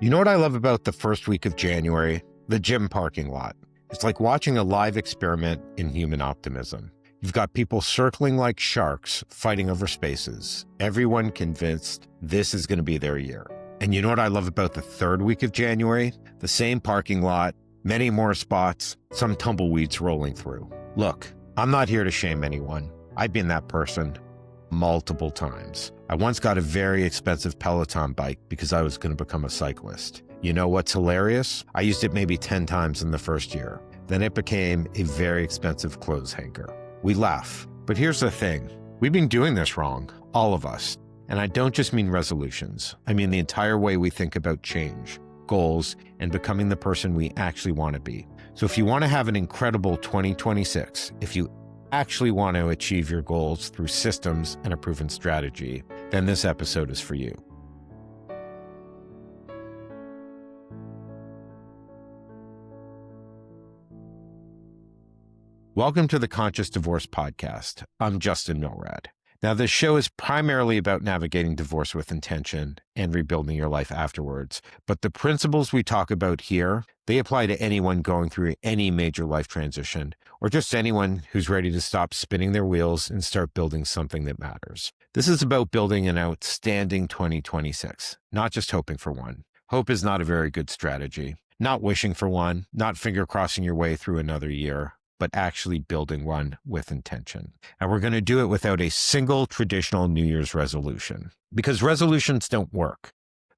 You know what I love about the first week of January? The gym parking lot. It's like watching a live experiment in human optimism. You've got people circling like sharks, fighting over spaces. Everyone convinced this is going to be their year. And you know what I love about the third week of January? The same parking lot, many more spots, some tumbleweeds rolling through. Look, I'm not here to shame anyone. I've been that person multiple times. I once got a very expensive Peloton bike because I was going to become a cyclist. You know what's hilarious? I used it maybe 10 times in the first year. Then it became a very expensive clothes hanger. We laugh, but here's the thing. We've been doing this wrong, all of us. And I don't just mean resolutions. I mean the entire way we think about change, goals, and becoming the person we actually want to be. So if you want to have an incredible 2026, if you actually want to achieve your goals through systems and a proven strategy, then this episode is for you. Welcome to the Conscious Divorce Podcast. I'm Justin Milrad. Now, this show is primarily about navigating divorce with intention and rebuilding your life afterwards. But the principles we talk about here, they apply to anyone going through any major life transition, or just anyone who's ready to stop spinning their wheels and start building something that matters. This is about building an outstanding 2026, not just hoping for one. Hope is not a very good strategy. Not wishing for one, not finger crossing your way through another year, but actually building one with intention. And we're going to do it without a single traditional New Year's resolution, because resolutions don't work.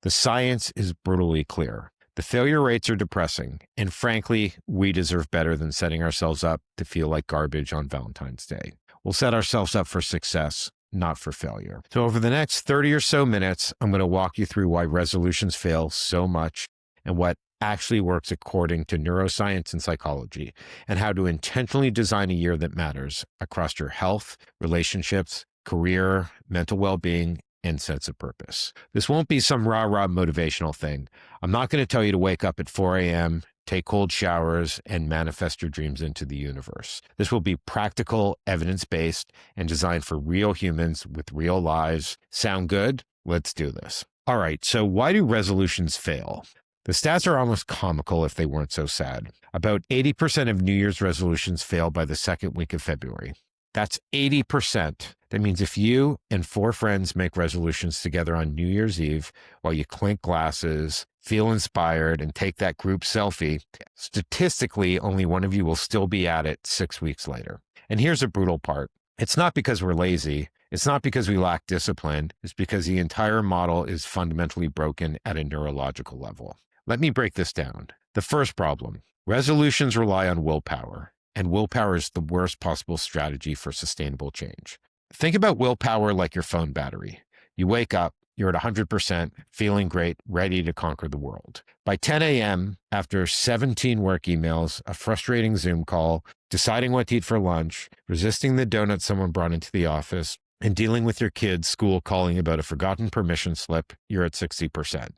The science is brutally clear. The failure rates are depressing, and frankly, we deserve better than setting ourselves up to feel like garbage on Valentine's Day. We'll set ourselves up for success, not for failure. So over the next 30 or so minutes, I'm going to walk you through why resolutions fail so much and what actually works according to neuroscience and psychology, and how to intentionally design a year that matters across your health, relationships, career, mental well-being, and sense of purpose. This won't be some rah-rah motivational thing. I'm not going to tell you to wake up at 4 a.m., take cold showers, and manifest your dreams into the universe. This will be practical, evidence-based, and designed for real humans with real lives. Sound good? Let's do this. All right, so why do resolutions fail? The stats are almost comical if they weren't so sad. About 80% of New Year's resolutions fail by the second week of February. That's 80%. That means if you and 4 friends make resolutions together on New Year's Eve while you clink glasses, feel inspired, and take that group selfie, statistically, only one of you will still be at it 6 weeks later. And here's the brutal part. It's not because we're lazy. It's not because we lack discipline. It's because the entire model is fundamentally broken at a neurological level. Let me break this down. The first problem, resolutions rely on willpower, and willpower is the worst possible strategy for sustainable change. Think about willpower like your phone battery. You wake up, you're at 100%, feeling great, ready to conquer the world. By 10 a.m., after 17 work emails, a frustrating Zoom call, deciding what to eat for lunch, resisting the donut someone brought into the office, and dealing with your kids' school calling about a forgotten permission slip, you're at 60%.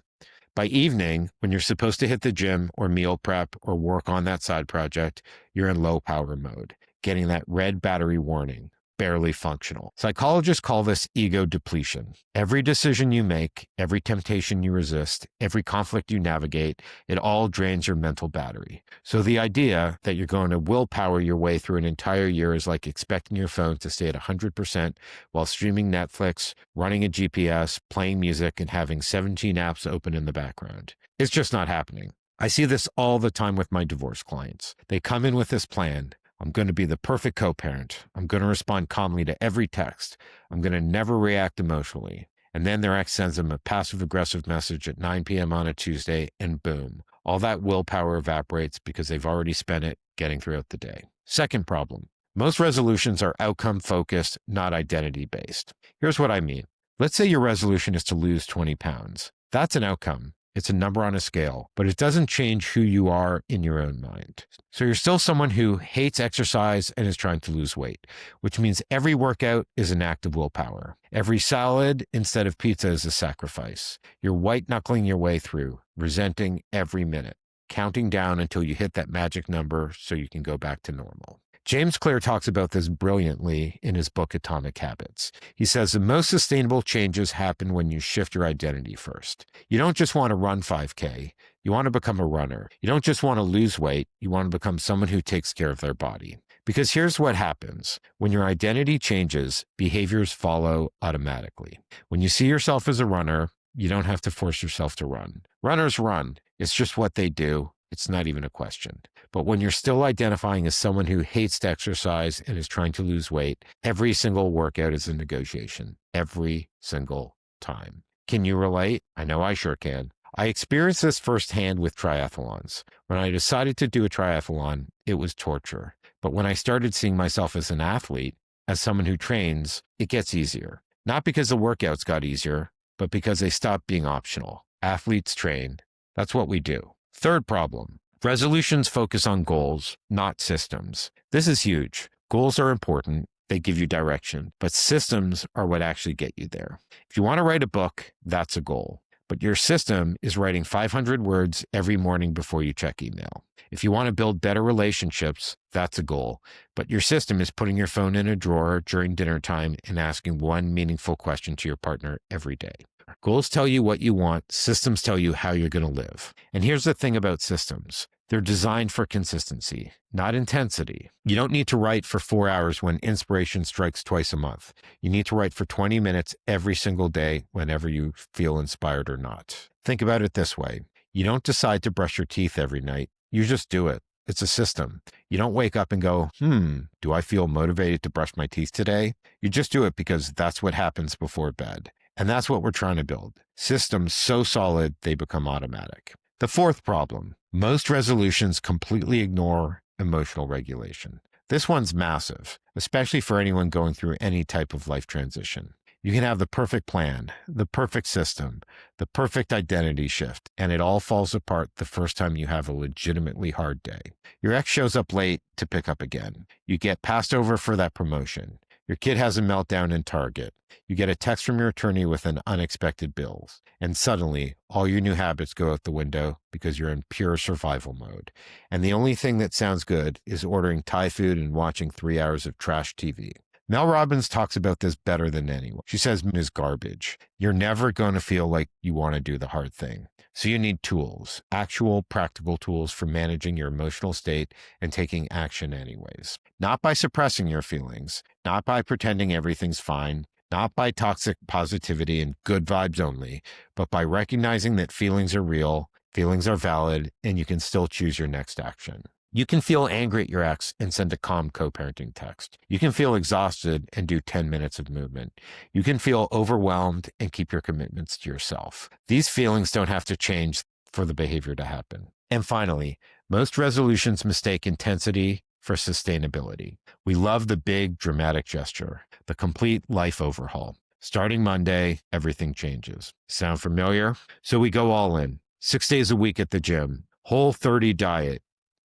By evening, when you're supposed to hit the gym or meal prep or work on that side project, you're in low power mode, getting that red battery warning, barely functional. Psychologists call this ego depletion. Every decision you make, every temptation you resist, every conflict you navigate, it all drains your mental battery. So the idea that you're going to willpower your way through an entire year is like expecting your phone to stay at 100% while streaming Netflix, running a GPS, playing music, and having 17 apps open in the background. It's just not happening. I see this all the time with my divorce clients. They come in with this plan. I'm going to be the perfect co-parent. I'm going to respond calmly to every text. I'm going to never react emotionally. And then their ex sends them a passive-aggressive message at 9 p.m. on a Tuesday, and boom, all that willpower evaporates because they've already spent it getting throughout the day. Second problem, most resolutions are outcome-focused, not identity-based. Here's what I mean. Let's say your resolution is to lose 20 pounds. That's an outcome. It's a number on a scale, but it doesn't change who you are in your own mind. So you're still someone who hates exercise and is trying to lose weight, which means every workout is an act of willpower. Every salad instead of pizza is a sacrifice. You're white-knuckling your way through, resenting every minute, counting down until you hit that magic number so you can go back to normal. James Clear talks about this brilliantly in his book, Atomic Habits. He says the most sustainable changes happen when you shift your identity first. You don't just want to run 5K. You want to become a runner. You don't just want to lose weight. You want to become someone who takes care of their body. Because here's what happens. When your identity changes, behaviors follow automatically. When you see yourself as a runner, you don't have to force yourself to run. Runners run. It's just what they do. It's not even a question. But when you're still identifying as someone who hates to exercise and is trying to lose weight, every single workout is a negotiation. Every single time. Can you relate? I know I sure can. I experienced this firsthand with triathlons. When I decided to do a triathlon, it was torture. But when I started seeing myself as an athlete, as someone who trains, it gets easier. Not because the workouts got easier, but because they stopped being optional. Athletes train. That's what we do. Third problem. Resolutions focus on goals, not systems. This is huge. Goals are important. They give you direction, but systems are what actually get you there. If you want to write a book, that's a goal. But your system is writing 500 words every morning before you check email. If you want to build better relationships, that's a goal. But your system is putting your phone in a drawer during dinner time and asking one meaningful question to your partner every day. Goals tell you what you want. Systems tell you how you're going to live. And here's the thing about systems. They're designed for consistency, not intensity. You don't need to write for 4 hours when inspiration strikes twice a month. You need to write for 20 minutes every single day whenever you feel inspired or not. Think about it this way. You don't decide to brush your teeth every night. You just do it. It's a system. You don't wake up and go, do I feel motivated to brush my teeth today? You just do it because that's what happens before bed. And that's what we're trying to build. Systems so solid, they become automatic. The fourth problem, most resolutions completely ignore emotional regulation. This one's massive, especially for anyone going through any type of life transition. You can have the perfect plan, the perfect system, the perfect identity shift, and it all falls apart the first time you have a legitimately hard day. Your ex shows up late to pick up again. You get passed over for that promotion. Your kid has a meltdown in Target. You get a text from your attorney with an unexpected bill. And suddenly, all your new habits go out the window because you're in pure survival mode. And the only thing that sounds good is ordering Thai food and watching 3 hours of trash TV. Mel Robbins talks about this better than anyone. She says it is garbage. You're never going to feel like you want to do the hard thing. So you need tools, actual practical tools for managing your emotional state and taking action anyways. Not by suppressing your feelings, not by pretending everything's fine, not by toxic positivity and good vibes only, but by recognizing that feelings are real, feelings are valid, and you can still choose your next action. You can feel angry at your ex and send a calm co-parenting text. You can feel exhausted and do 10 minutes of movement. You can feel overwhelmed and keep your commitments to yourself. These feelings don't have to change for the behavior to happen. And finally, most resolutions mistake intensity for sustainability. We love the big dramatic gesture, the complete life overhaul. Starting Monday, everything changes. Sound familiar? So we go all in. 6 days a week at the gym, Whole30 diet,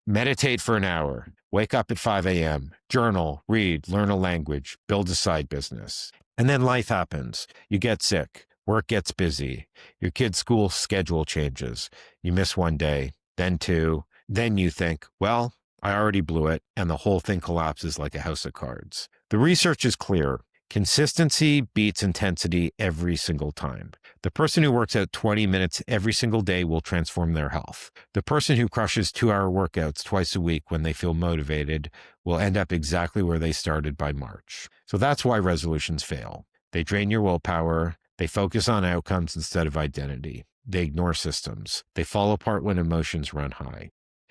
meditate for an hour, wake up at 5 a.m., journal, read, learn a language, build a side business. And then life happens. You get sick. Work gets busy. Your kid's school schedule changes. You miss one day, then two. Then you think, well, I already blew it, and the whole thing collapses like a house of cards. The research is clear. Consistency beats intensity every single time. The person who works out 20 minutes every single day will transform their health. The person who crushes 2-hour workouts twice a week when they feel motivated will end up exactly where they started by March. So that's why resolutions fail. They drain your willpower. They focus on outcomes instead of identity. They ignore systems. They fall apart when emotions run high.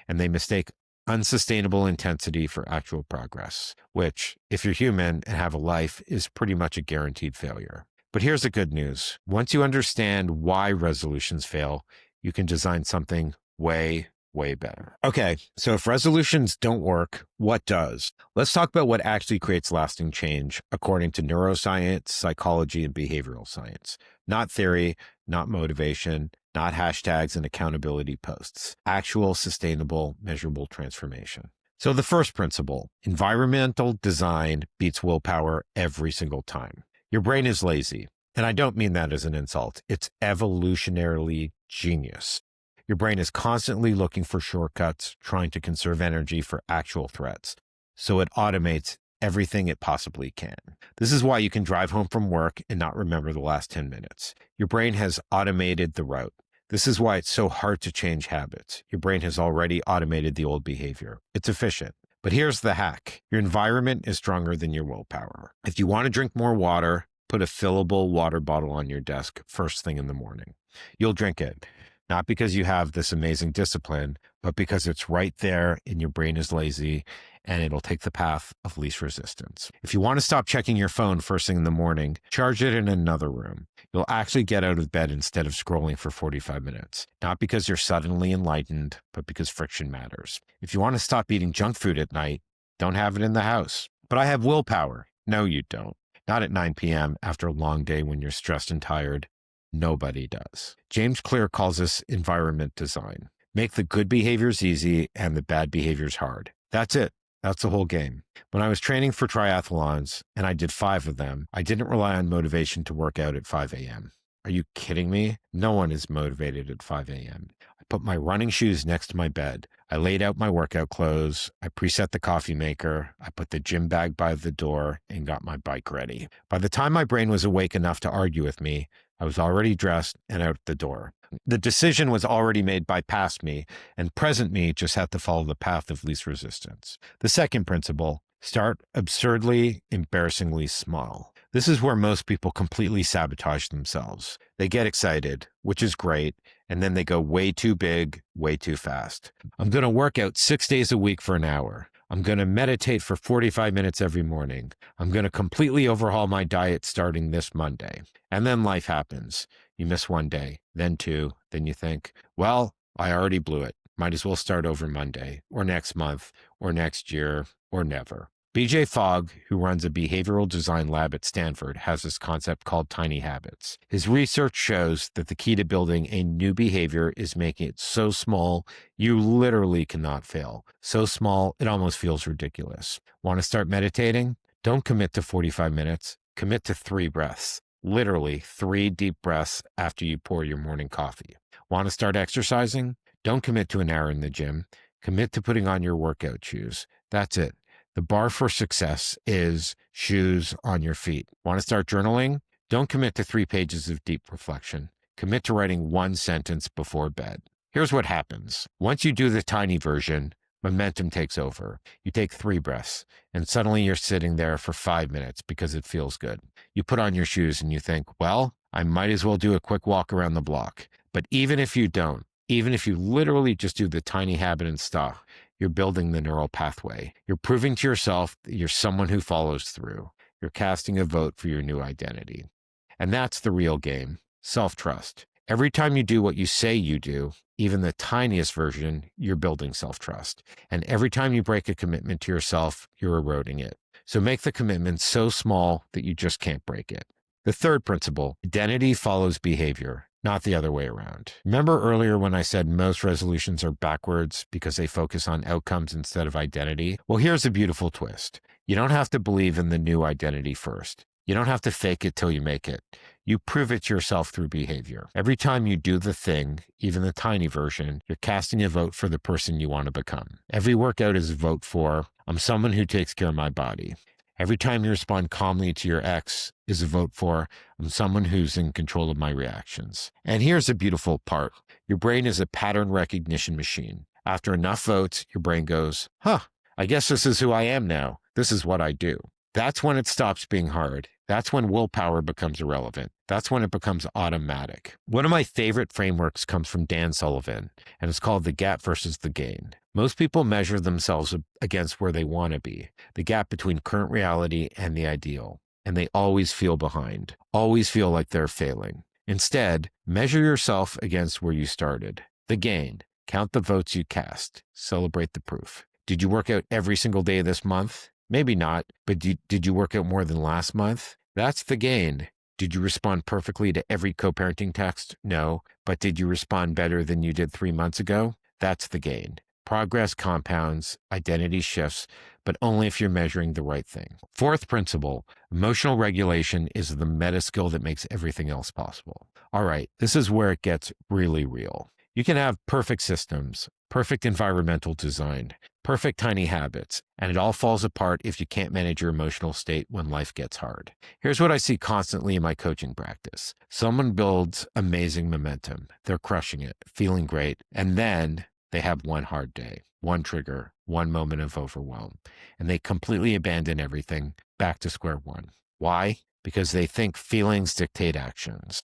And they mistake unsustainable intensity for actual progress, which, if you're human and have a life, is pretty much a guaranteed failure. But here's the good news. Once you understand why resolutions fail, you can design something way better. Okay, so if resolutions don't work, what does? Let's talk about what actually creates lasting change according to neuroscience, psychology, and behavioral science. Not theory, not motivation, not hashtags and accountability posts. Actual, sustainable, measurable transformation. So the first principle, environmental design beats willpower every single time. Your brain is lazy, and I don't mean that as an insult. It's evolutionarily genius. Your brain is constantly looking for shortcuts, trying to conserve energy for actual threats. so it automates everything it possibly can. This is why you can drive home from work and not remember the last 10 minutes. Your brain has automated the route. This is why it's so hard to change habits. Your brain has already automated the old behavior. It's efficient. But here's the hack. Your environment is stronger than your willpower. If you want to drink more water, put a fillable water bottle on your desk first thing in the morning. You'll drink it, not because you have this amazing discipline, but because it's right there and your brain is lazy and it'll take the path of least resistance. If you want to stop checking your phone first thing in the morning, charge it in another room. You'll actually get out of bed instead of scrolling for 45 minutes, not because you're suddenly enlightened, but because friction matters. If you want to stop eating junk food at night, don't have it in the house. But I have willpower. No, you don't. Not at 9 p.m. after a long day when you're stressed and tired. Nobody does. James Clear calls this environment design. Make the good behaviors easy and the bad behaviors hard. That's it. That's the whole game. When I was training for triathlons, and I did 5 of them, I didn't rely on motivation to work out at 5 a.m. Are you kidding me? No one is motivated at 5 a.m. I put my running shoes next to my bed. I laid out my workout clothes. I preset the coffee maker. I put the gym bag by the door and got my bike ready. By the time my brain was awake enough to argue with me, I was already dressed and out the door. The decision was already made by past me, and present me just had to follow the path of least resistance. The second principle, start absurdly, embarrassingly small. This is where most people completely sabotage themselves. They get excited, which is great, and then they go way too big, way too fast. I'm going to work out 6 days a week for an hour. I'm going to meditate for 45 minutes every morning. I'm going to completely overhaul my diet starting this Monday. And then life happens. You miss one day, then 2, then you think, well, I already blew it. Might as well start over Monday, or next month, or next year, or never. BJ Fogg, who runs a behavioral design lab at Stanford, has this concept called tiny habits. His research shows that the key to building a new behavior is making it so small, you literally cannot fail. So small, it almost feels ridiculous. Want to start meditating? Don't commit to 45 minutes. Commit to 3 breaths. Literally 3 deep breaths after you pour your morning coffee. Want to start exercising? Don't commit to an hour in the gym. Commit to putting on your workout shoes. That's it. The bar for success is shoes on your feet. Want to start journaling? Don't commit to 3 pages of deep reflection. Commit to writing 1 sentence before bed. Here's what happens. Once you do the tiny version, momentum takes over. You take 3 breaths, and suddenly you're sitting there for 5 minutes because it feels good. You put on your shoes and you think, well, I might as well do a quick walk around the block. But even if you don't, even if you literally just do the tiny habit and stop, you're building the neural pathway. You're proving to yourself that you're someone who follows through. You're casting a vote for your new identity. And that's the real game, self-trust. Every time you do what you say you do, even the tiniest version, you're building self-trust. And every time you break a commitment to yourself, you're eroding it. So make the commitment so small that you just can't break it. The third principle, identity follows behavior, not the other way around. Remember earlier when I said most resolutions are backwards because they focus on outcomes instead of identity? Well, here's a beautiful twist. You don't have to believe in the new identity first. You don't have to fake it till you make it. You prove it to yourself through behavior. Every time you do the thing, even the tiny version, you're casting a vote for the person you want to become. Every workout is a vote for, I'm someone who takes care of my body. Every time you respond calmly to your ex is a vote for, I'm someone who's in control of my reactions. And here's the beautiful part. Your brain is a pattern recognition machine. After enough votes, your brain goes, I guess this is who I am now. This is what I do. That's when it stops being hard. That's when willpower becomes irrelevant. That's when it becomes automatic. One of my favorite frameworks comes from Dan Sullivan, and it's called the gap versus the gain. Most people measure themselves against where they want to be, the gap between current reality and the ideal, and they always feel behind, always feel like they're failing. Instead, measure yourself against where you started, the gain. Count the votes you cast. Celebrate the proof. Did you work out every single day this month? Maybe not, but did you work out more than last month? That's the gain. Did you respond perfectly to every co-parenting text? No, but did you respond better than you did 3 months ago? That's the gain. Progress compounds, identity shifts, but only if you're measuring the right thing. Fourth principle, emotional regulation is the meta skill that makes everything else possible. All right, this is where it gets really real. You can have perfect systems, perfect environmental design, Perfect tiny habits. And it all falls apart if you can't manage your emotional state when life gets hard. Here's what I see constantly in my coaching practice. Someone builds amazing momentum. They're crushing it, feeling great. And then they have one hard day, one trigger, one moment of overwhelm, and they completely abandon everything, back to square one. Why? Because they think feelings dictate actions.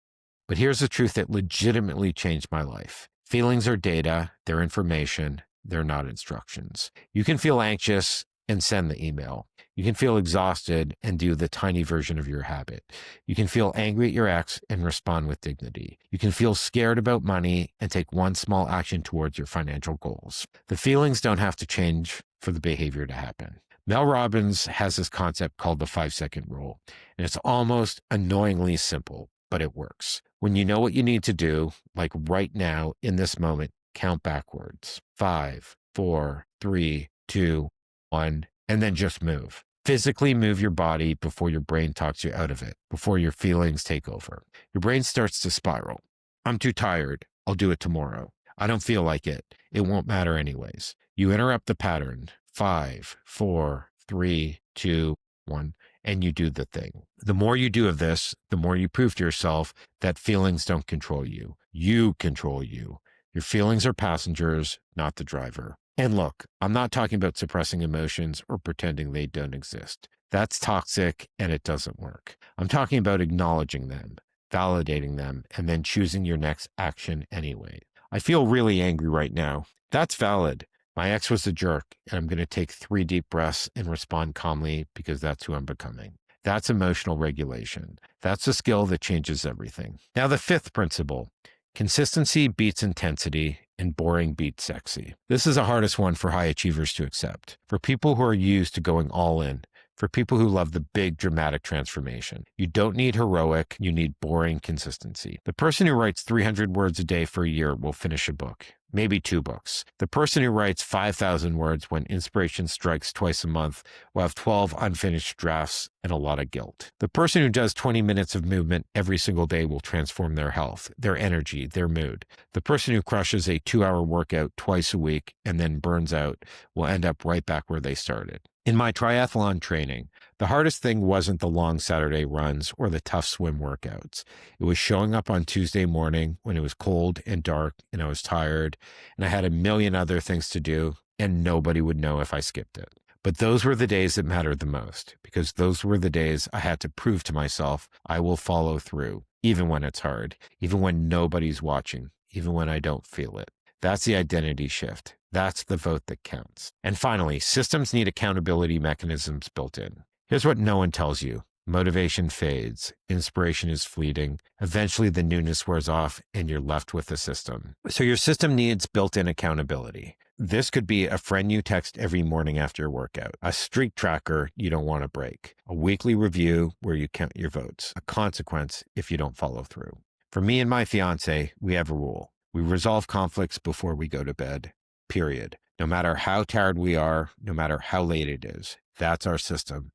But here's the truth that legitimately changed my life. Feelings are data, they're information, they're not instructions. You can feel anxious and send the email. You can feel exhausted and do the tiny version of your habit. You can feel angry at your ex and respond with dignity. You can feel scared about money and take one small action towards your financial goals. The feelings don't have to change for the behavior to happen. Mel Robbins has this concept called the 5-second rule, and it's almost annoyingly simple, but it works. When you know what you need to do, like right now in this moment, count backwards. 5, 4, 3, 2, 1, and then just move. Physically move your body before your brain talks you out of it, before your feelings take over. Your brain starts to spiral. I'm too tired. I'll do it tomorrow. I don't feel like it. It won't matter anyways. You interrupt the pattern. 5, 4, 3, 2, 1, and you do the thing. The more you do of this, the more you prove to yourself that feelings don't control you. You control you. Your feelings are passengers, not the driver. And look, I'm not talking about suppressing emotions or pretending they don't exist. That's toxic and it doesn't work. I'm talking about acknowledging them, validating them, and then choosing your next action anyway. I feel really angry right now. That's valid. My ex was a jerk, and I'm going to take 3 deep breaths and respond calmly because that's who I'm becoming. That's emotional regulation. That's a skill that changes everything. Now, the 5th principle. Consistency beats intensity and boring beats sexy. This is the hardest one for high achievers to accept. For people who are used to going all in, for people who love the big dramatic transformation. You don't need heroic, you need boring consistency. The person who writes 300 words a day for a year will finish a book, maybe 2 books. The person who writes 5,000 words when inspiration strikes twice a month will have 12 unfinished drafts and a lot of guilt. The person who does 20 minutes of movement every single day will transform their health, their energy, their mood. The person who crushes a 2-hour workout twice a week and then burns out will end up right back where they started. In my triathlon training, the hardest thing wasn't the long Saturday runs or the tough swim workouts. It was showing up on Tuesday morning when it was cold and dark and I was tired and I had a million other things to do and nobody would know if I skipped it. But those were the days that mattered the most because those were the days I had to prove to myself I will follow through, even when it's hard, even when nobody's watching, even when I don't feel it. That's the identity shift. That's the vote that counts. And finally, systems need accountability mechanisms built in. Here's what no one tells you. Motivation fades. Inspiration is fleeting. Eventually, the newness wears off and you're left with a system. So your system needs built-in accountability. This could be a friend you text every morning after your workout, a streak tracker you don't want to break, a weekly review where you count your votes, a consequence if you don't follow through. For me and my fiance, we have a rule. We resolve conflicts before we go to bed. Period. No matter how tired we are, no matter how late it is, that's our system.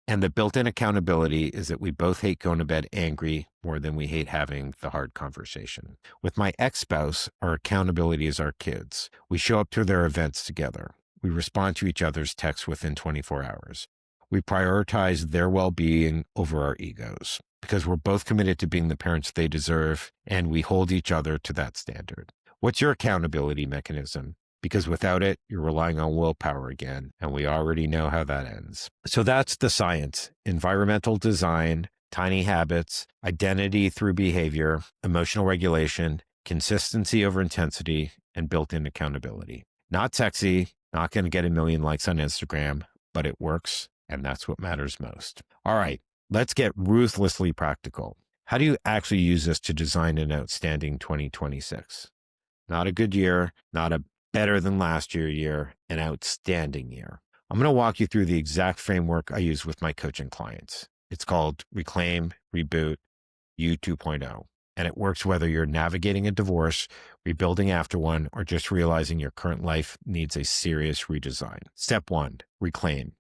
And the built-in accountability is that we both hate going to bed angry more than we hate having the hard conversation. With my ex-spouse, our accountability is our kids. We show up to their events together. We respond to each other's texts within 24 hours. We prioritize their well-being over our egos because we're both committed to being the parents they deserve, and we hold each other to that standard. What's your accountability mechanism? Because without it, you're relying on willpower again, and we already know how that ends. So that's the science: environmental design, tiny habits, identity through behavior, emotional regulation, consistency over intensity, and built-in accountability. Not sexy, not going to get a million likes on Instagram, but it works, and that's what matters most. All right, let's get ruthlessly practical. How do you actually use this to design an outstanding 2026? Not a good year, not a better than last year, an outstanding year. I'm going to walk you through the exact framework I use with my coaching clients. It's called Reclaim, Reboot, You 2.0. And it works whether you're navigating a divorce, rebuilding after one, or just realizing your current life needs a serious redesign. Step 1, reclaim.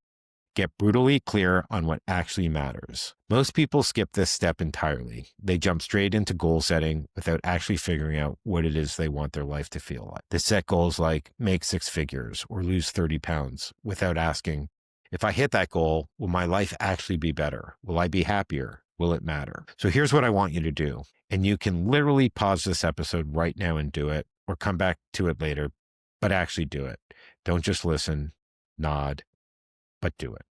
Get brutally clear on what actually matters. Most people skip this step entirely. They jump straight into goal setting without actually figuring out what it is they want their life to feel like. They set goals like make 6 figures or lose 30 pounds without asking, if I hit that goal, will my life actually be better? Will I be happier? Will it matter? So here's what I want you to do. And you can literally pause this episode right now and do it, or come back to it later, but actually do it. Don't just listen, nod, but do it.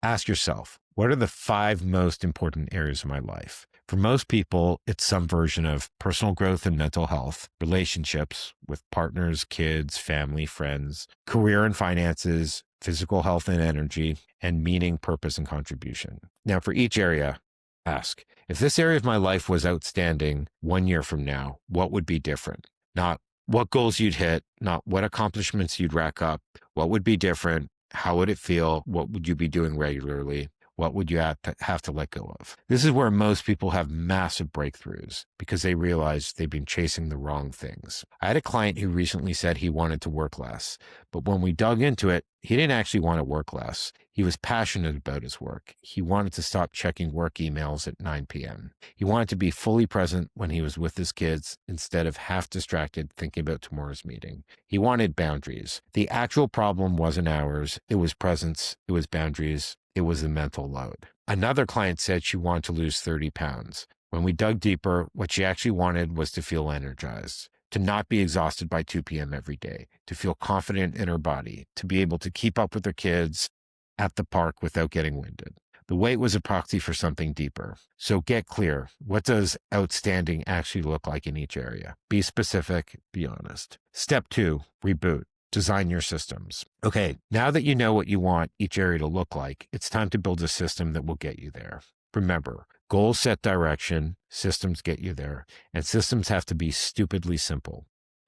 Ask yourself, what are the 5 most important areas of my life? For most people, it's some version of personal growth and mental health, relationships with partners, kids, family, friends, career and finances, physical health and energy, and meaning, purpose, and contribution. Now, for each area, ask, if this area of my life was outstanding 1 year from now, what would be different? Not what goals you'd hit, not what accomplishments you'd rack up, what would be different? How would it feel? What would you be doing regularly? What would you have to let go of? This is where most people have massive breakthroughs because they realize they've been chasing the wrong things. I had a client who recently said he wanted to work less, but when we dug into it, he didn't actually want to work less. He was passionate about his work. He wanted to stop checking work emails at 9 p.m. He wanted to be fully present when he was with his kids instead of half distracted thinking about tomorrow's meeting. He wanted boundaries. The actual problem wasn't hours. It was presence. It was boundaries. It was the mental load. Another client said she wanted to lose 30 pounds. When we dug deeper, what she actually wanted was to feel energized, to not be exhausted by 2 p.m. every day, to feel confident in her body, to be able to keep up with her kids at the park without getting winded. The weight was a proxy for something deeper. So get clear. What does outstanding actually look like in each area? Be specific, be honest. Step 2, reboot. Design your systems. Okay, now that you know what you want each area to look like, it's time to build a system that will get you there. Remember, goals set direction, systems get you there, and systems have to be stupidly simple.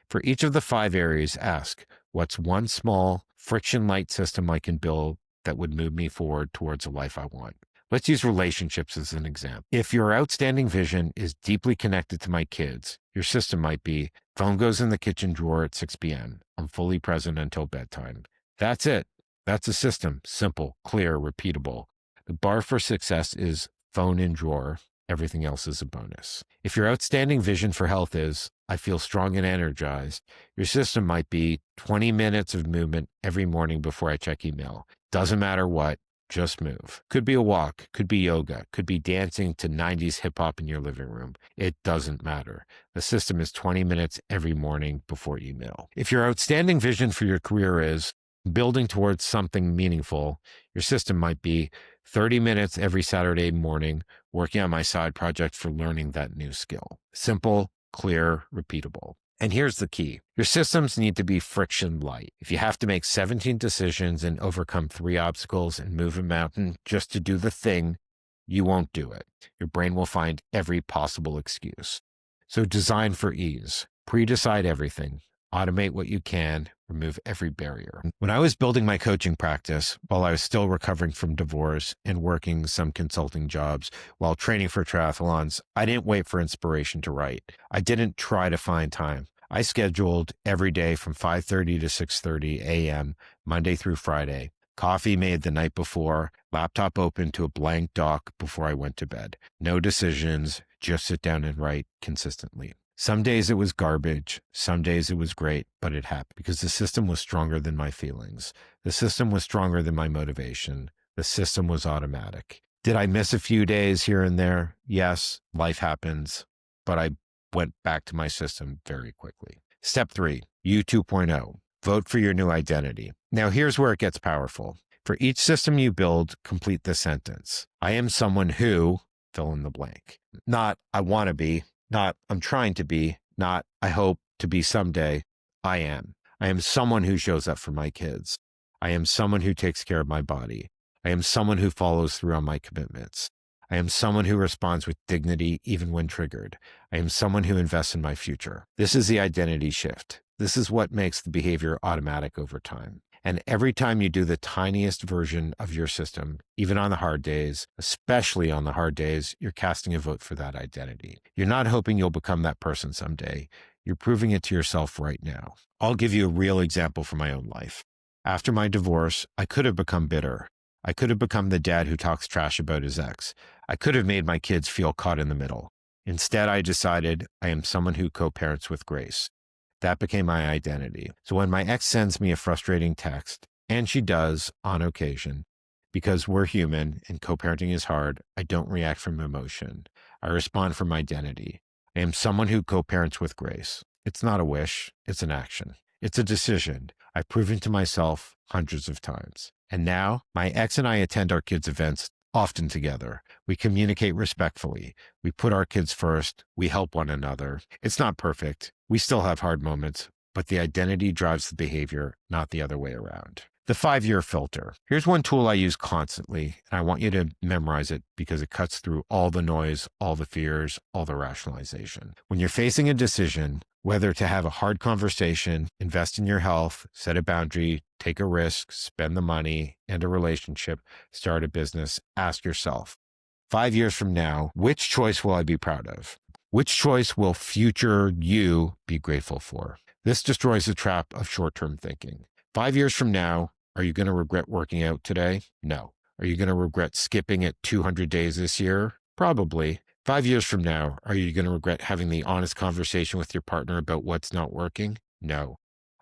For each of the 5 areas, ask, what's one small, friction-light system I can build that would move me forward towards a life I want? Let's use relationships as an example. If your outstanding vision is deeply connected to my kids, your system might be, phone goes in the kitchen drawer at 6 p.m. I'm fully present until bedtime. That's it. That's a system. Simple, clear, repeatable. The bar for success is phone in drawer. Everything else is a bonus. If your outstanding vision for health is, I feel strong and energized, your system might be 20 minutes of movement every morning before I check email. Doesn't matter what. Just move. Could be a walk, could be yoga, could be dancing to 90s hip hop in your living room. It doesn't matter. The system is 20 minutes every morning before email. If your outstanding vision for your career is building towards something meaningful, your system might be 30 minutes every Saturday morning working on my side project for learning that new skill. Simple, clear, repeatable. And here's the key. Your systems need to be friction light. If you have to make 17 decisions and overcome 3 obstacles and move a mountain just to do the thing, you won't do it. Your brain will find every possible excuse. So design for ease. Pre-decide everything. Automate what you can. Remove every barrier. When I was building my coaching practice, while I was still recovering from divorce and working some consulting jobs while training for triathlons, I didn't wait for inspiration to write. I didn't try to find time. I scheduled every day from 5:30 to 6:30 a.m., Monday through Friday. Coffee made the night before, laptop open to a blank doc before I went to bed. No decisions, just sit down and write consistently. Some days it was garbage, some days it was great, but it happened because the system was stronger than my feelings. The system was stronger than my motivation. The system was automatic. Did I miss a few days here and there? Yes, life happens, but I went back to my system very quickly. Step 3, you 2.0. Vote for your new identity. Now here's where it gets powerful. For each system you build, complete this sentence. I am someone who, fill in the blank. Not I want to be, not I'm trying to be, not I hope to be someday. I am. I am someone who shows up for my kids. I am someone who takes care of my body. I am someone who follows through on my commitments. I am someone who responds with dignity even when triggered. I am someone who invests in my future. This is the identity shift. This is what makes the behavior automatic over time. And every time you do the tiniest version of your system, even on the hard days, especially on the hard days, you're casting a vote for that identity. You're not hoping you'll become that person someday. You're proving it to yourself right now. I'll give you a real example from my own life. After my divorce, I could have become bitter. I could have become the dad who talks trash about his ex. I could have made my kids feel caught in the middle. Instead, I decided I am someone who co-parents with grace. That became my identity. So when my ex sends me a frustrating text, and she does on occasion, because we're human and co-parenting is hard, I don't react from emotion. I respond from identity. I am someone who co-parents with grace. It's not a wish, it's an action. It's a decision I've proven to myself hundreds of times. And now my ex and I attend our kids' events often together. We communicate respectfully. We put our kids first. We help one another. It's not perfect. We still have hard moments, but the identity drives the behavior, not the other way around. The 5-year filter. Here's one tool I use constantly, and I want you to memorize it because it cuts through all the noise, all the fears, all the rationalization. When you're facing a decision, whether to have a hard conversation, invest in your health, set a boundary, take a risk, spend the money, end a relationship, start a business, ask yourself, 5 years from now, which choice will I be proud of? Which choice will future you be grateful for? This destroys the trap of short-term thinking. 5 years from now, are you going to regret working out today? No. Are you going to regret skipping it 200 days this year? Probably. 5 years from now, are you going to regret having the honest conversation with your partner about what's not working? No.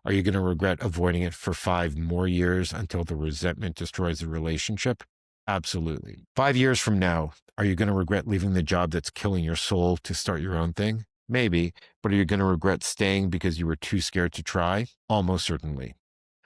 Are you going to regret avoiding it for 5 more years until the resentment destroys the relationship? Absolutely. 5 years from now, are you going to regret leaving the job that's killing your soul to start your own thing? Maybe. But are you going to regret staying because you were too scared to try? Almost certainly.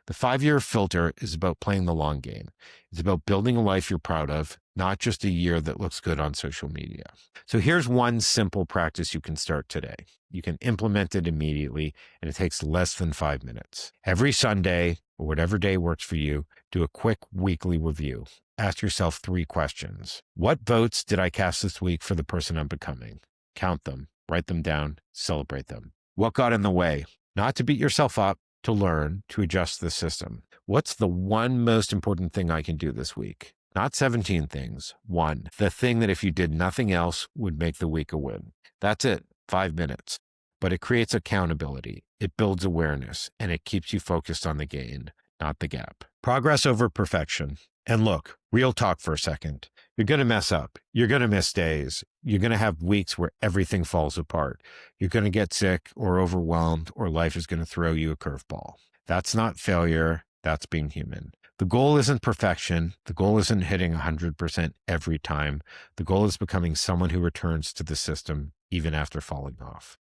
The 5-year filter is about playing the long game. It's about building a life you're proud of, not just a year that looks good on social media. So here's one simple practice you can start today. You can implement it immediately, and it takes less than 5 minutes. Every Sunday, or whatever day works for you, do a quick weekly review. Ask yourself 3 questions. What votes did I cast this week for the person I'm becoming? Count them, write them down, celebrate them. What got in the way? Not to beat yourself up, to learn, to adjust the system. What's the one most important thing I can do this week? Not 17 things, one. The thing that if you did nothing else would make the week a win. That's it, 5 minutes. But it creates accountability, it builds awareness, and it keeps you focused on the gain, not the gap. Progress over perfection. And look, real talk for a second. You're going to mess up. You're going to miss days. You're going to have weeks where everything falls apart. You're going to get sick or overwhelmed, or life is going to throw you a curveball. That's not failure. That's being human. The goal isn't perfection. The goal isn't hitting 100% every time. The goal is becoming someone who returns to the system even after falling off.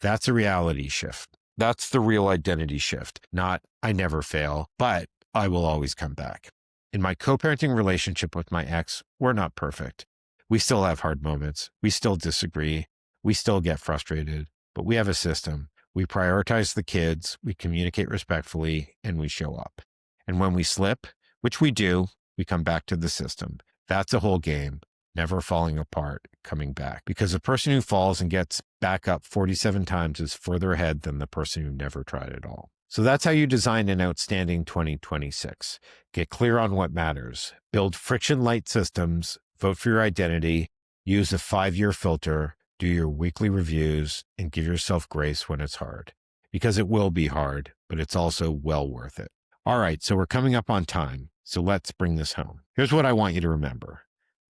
That's a reality shift. That's the real identity shift. Not, I never fail, but I will always come back. In my co-parenting relationship with my ex, we're not perfect. We still have hard moments. We still disagree. We still get frustrated, but we have a system. We prioritize the kids, we communicate respectfully, and we show up. And when we slip, which we do, we come back to the system. That's a whole game, never falling apart, coming back. Because the person who falls and gets back up 47 times is further ahead than the person who never tried at all. So that's how you design an outstanding 2026. Get clear on what matters. Build friction-light systems. Vote for your identity. Use a 5-year filter. Do your weekly reviews and give yourself grace when it's hard. Because it will be hard, but it's also well worth it. All right, so we're coming up on time. So let's bring this home. Here's what I want you to remember.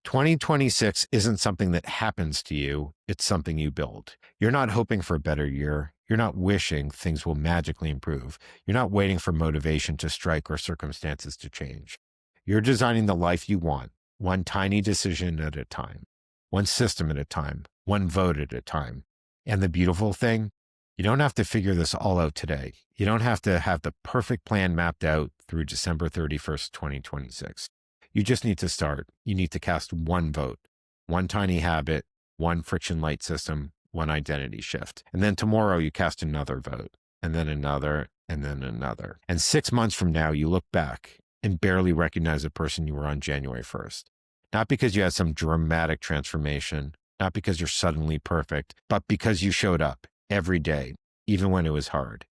2026 isn't something that happens to you. It's something you build. You're not hoping for a better year. You're not wishing things will magically improve. You're not waiting for motivation to strike or circumstances to change. You're designing the life you want, one tiny decision at a time, one system at a time, one vote at a time. And the beautiful thing, you don't have to figure this all out today. You don't have to have the perfect plan mapped out through December 31st, 2026. You just need to start. You need to cast one vote, one tiny habit, one friction light system, one identity shift. And then tomorrow you cast another vote, and then another, and then another. And 6 months from now, you look back and barely recognize the person you were on January 1st. Not because you had some dramatic transformation, not because you're suddenly perfect, but because you showed up every day, even when it was hard,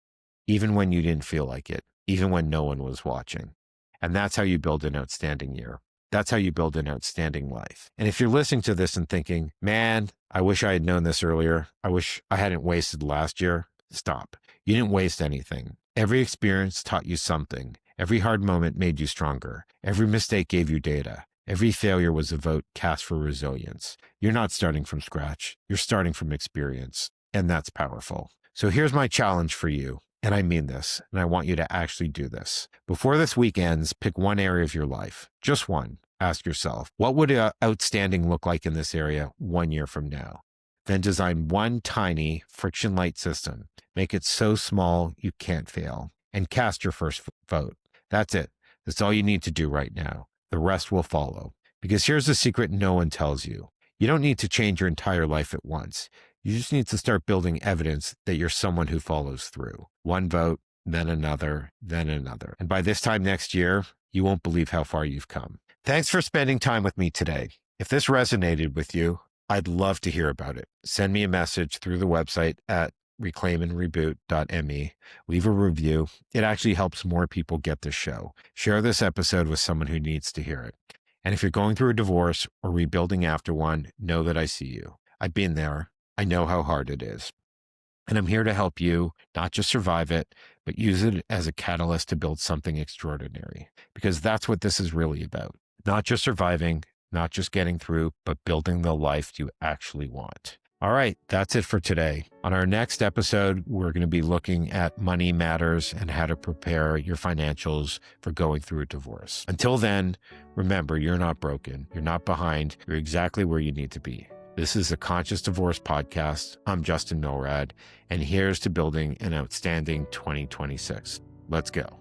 even when you didn't feel like it, even when no one was watching. And that's how you build an outstanding year. That's how you build an outstanding life. And if you're listening to this and thinking, man, I wish I had known this earlier. I wish I hadn't wasted last year. Stop. You didn't waste anything. Every experience taught you something. Every hard moment made you stronger. Every mistake gave you data. Every failure was a vote cast for resilience. You're not starting from scratch. You're starting from experience. And that's powerful. So here's my challenge for you. And I mean this, and I want you to actually do this. Before this week ends, pick one area of your life, just one. Ask yourself, what would outstanding look like in this area 1 year from now? Then design one tiny friction light system. Make it so small you can't fail. And cast your first vote. That's it. That's all you need to do right now. The rest will follow. Because here's the secret no one tells you. You don't need to change your entire life at once. You just need to start building evidence that you're someone who follows through. One vote, then another, then another. And by this time next year, you won't believe how far you've come. Thanks for spending time with me today. If this resonated with you, I'd love to hear about it. Send me a message through the website at reclaimandreboot.me. Leave a review. It actually helps more people get this show. Share this episode with someone who needs to hear it. And if you're going through a divorce or rebuilding after one, know that I see you. I've been there. I know how hard it is. And I'm here to help you not just survive it, but use it as a catalyst to build something extraordinary. Because that's what this is really about. Not just surviving, not just getting through, but building the life you actually want. All right, that's it for today. On our next episode, we're going to be looking at money matters and how to prepare your financials for going through a divorce. Until then, remember, you're not broken. You're not behind. You're exactly where you need to be. This is the Conscious Divorce Podcast. I'm Justin Milrad, and here's to building an outstanding 2026. Let's go.